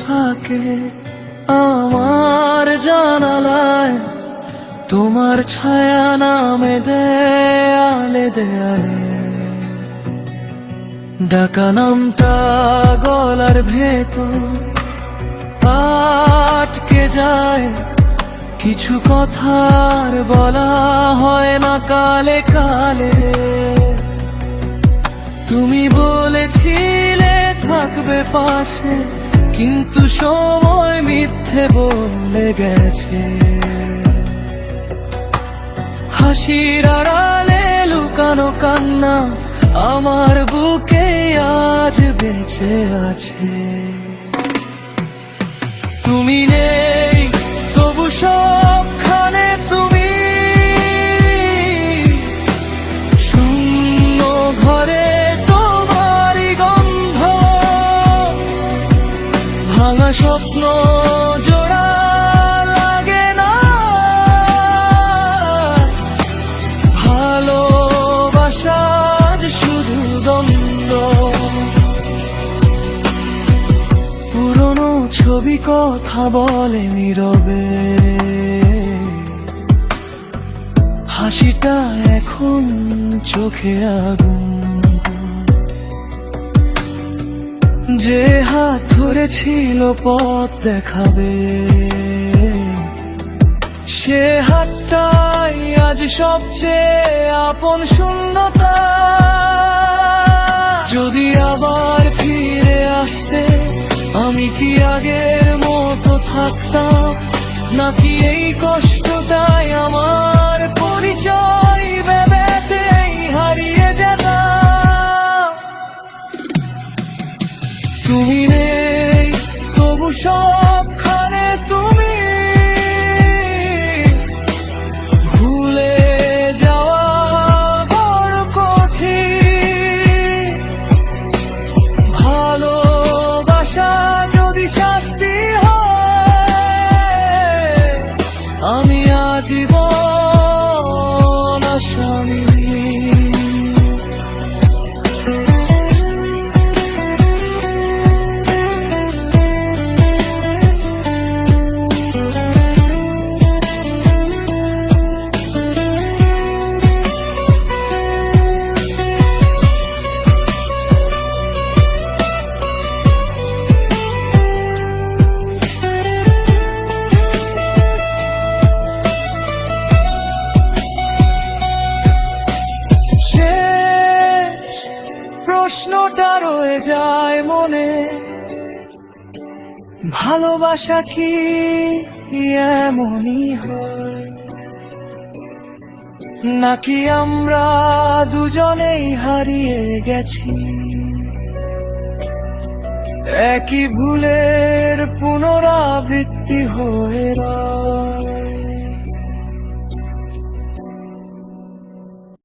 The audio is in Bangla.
থাকে আমার জানালায়, তোমার ছায়া নামে দেয়ালে দেয়ালে। ডাকা নামটা গলার ভেতর আটকে যায়, কিছু কথার বলা হয় না কালে কালে। তুমি বলেছিলে থাকবে পাশে, কিন্তু সময় মিথ্যে বলে গেছে। হাসির আড়ালে লুকানো কান্না আমার বুকে আজ বেঁচে আছে। তুমি নেই তবু সবখানে তুমি, শূন্য ঘরে তোমারই গন্ধ। ভাঙা স্বপ্ন জোড়া লাগে না, ভালোবাসা যে শুধু দ্বন্দ্ব। পুরনো ছবি কথা বলে নীরবে, হাসিটা এখন চোখে আগুন। যে হাত ধরেছিল পথ দেখাবে, সে হাতটাই আজ সবচেয়ে আপন শূন্যতা। যদি আবার ফিরে আসতে, আমি কি আগের মতো থাকতাম, নাকি এই কষ্টটাই আমার পরিচয় ভেবেতেই হারিয়ে যেতাম। তুমি নেই তবু সবখানে তুমি, ভুলে যাওয়া বড় কঠিন। ভালোবাসা যদি শাস্তি হয়, আমি আজীবন আসামি। প্রশ্নটা রয়ে যায় মনে, ভালোবাসা কি এমনই হয়, নাকি আমরা দুজনেই হারিয়ে গেছি একই ভুলের পুনরাবৃত্তি হয়ে রয়।